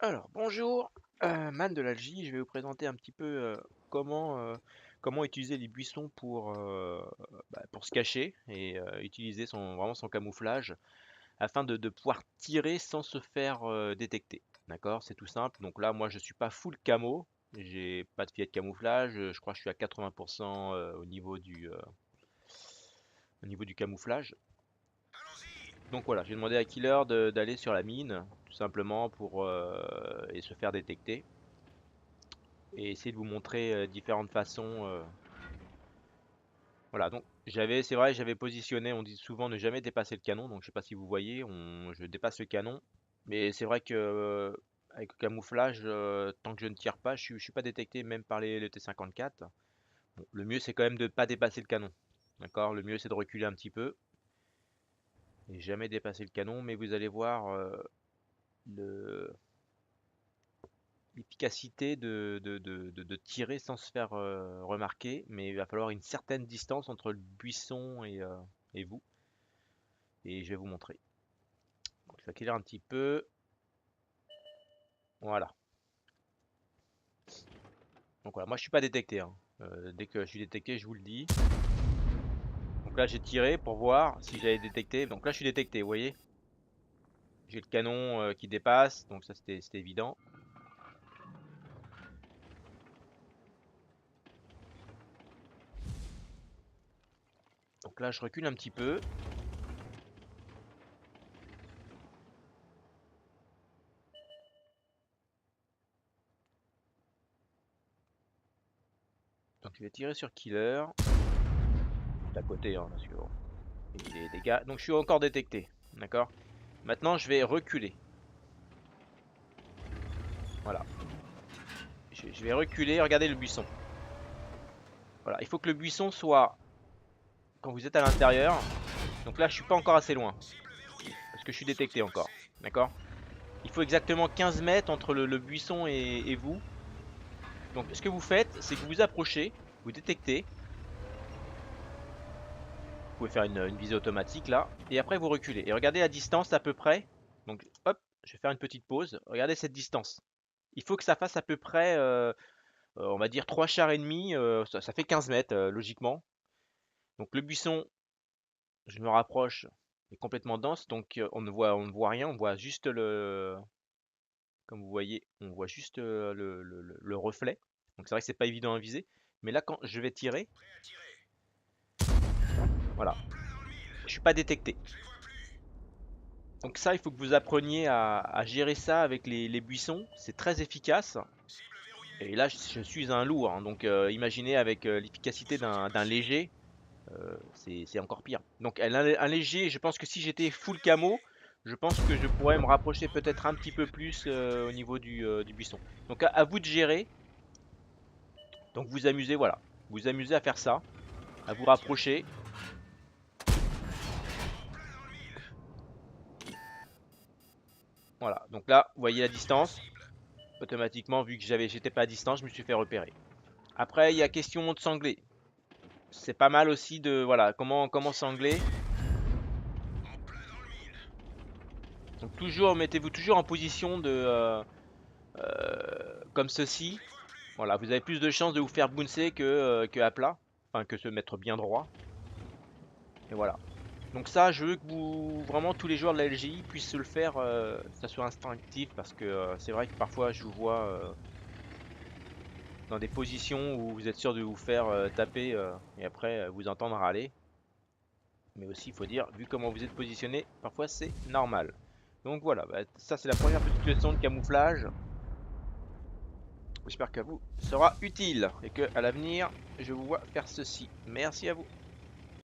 Alors, bonjour, Man de l'Algie, je vais vous présenter un petit peu comment, comment utiliser les buissons pour se cacher et utiliser vraiment son camouflage afin de pouvoir tirer sans se faire détecter. D'accord? C'est tout simple. Donc là, moi, je suis pas full camo, j'ai pas de filet de camouflage, je crois que je suis à 80% au niveau du camouflage. Donc voilà, j'ai demandé à Killer d'aller sur la mine, tout simplement et se faire détecter. Et essayer de vous montrer différentes façons. Voilà, donc c'est vrai, j'avais positionné, on dit souvent ne jamais dépasser le canon, donc je sais pas si vous voyez, je dépasse le canon, mais c'est vrai que avec le camouflage, tant que je ne tire pas, je suis pas détecté même par le T54. Bon, le mieux c'est quand même de ne pas dépasser le canon, d'accord? Le mieux c'est de reculer un petit peu et jamais dépasser le canon, mais vous allez voir le, l'efficacité de tirer sans se faire remarquer, mais il va falloir une certaine distance entre le buisson et vous, et je vais vous montrer. Donc, je vais accélérer un petit peu, voilà. Donc voilà, moi je suis pas détecté, hein. Dès que je suis détecté, je vous le dis. Donc là j'ai tiré pour voir si j'avais détecté. Donc là je suis détecté, vous voyez. J'ai le canon qui dépasse, donc ça c'était évident. Donc là je recule un petit peu. Donc je vais tirer sur Killer. D'à côté, hein, parce que bon, il y a des dégâts. Donc je suis encore détecté, d'accord. Maintenant, je vais reculer. Voilà. Je vais reculer. Regardez le buisson. Voilà. Il faut que le buisson soit quand vous êtes à l'intérieur. Donc là, je suis pas encore assez loin. Parce que je suis détecté encore. D'accord? Il faut exactement 15 mètres entre le buisson et vous. Donc ce que vous faites, c'est que vous vous approchez. Vous détectez. Vous pouvez faire une visée automatique là. Et après, vous reculez. Et regardez la distance à peu près. Donc hop, je vais faire une petite pause. Regardez cette distance. Il faut que ça fasse à peu près on va dire 3 chars et demi, ça fait 15 mètres logiquement. Donc le buisson, je me rapproche, est complètement dense, donc on ne voit rien, on voit juste comme vous voyez, on voit juste le reflet. Donc c'est vrai que c'est pas évident à viser, mais là quand je vais tirer, voilà, je suis pas détecté. Donc ça, il faut que vous appreniez à gérer ça avec les buissons, c'est très efficace. Et là, je suis un lourd, hein, donc imaginez avec l'efficacité d'un léger. C'est encore pire. Donc un léger, je pense que si j'étais full camo, je pense que je pourrais me rapprocher peut-être un petit peu plus au niveau du buisson. Donc à vous de gérer. Donc vous amusez, voilà. Vous amusez à faire ça, à vous rapprocher. Voilà. Donc là, vous voyez la distance. Automatiquement, vu que j'étais pas à distance, je me suis fait repérer. Après, il y a question de sangler. C'est pas mal aussi de voilà comment sangler. Donc toujours mettez-vous toujours en position de comme ceci. Voilà, vous avez plus de chances de vous faire bouncer que à plat, enfin que se mettre bien droit. Et voilà. Donc ça, je veux que vraiment tous les joueurs de la LGI puissent se le faire, ça soit instinctif, parce que c'est vrai que parfois je vous vois dans des positions où vous êtes sûr de vous faire taper et après vous entendre râler. Mais aussi, il faut dire, vu comment vous êtes positionné, parfois c'est normal. Donc voilà, bah, ça c'est la première petite leçon de camouflage. J'espère qu'elle vous sera utile et que à l'avenir, je vous vois faire ceci. Merci à vous.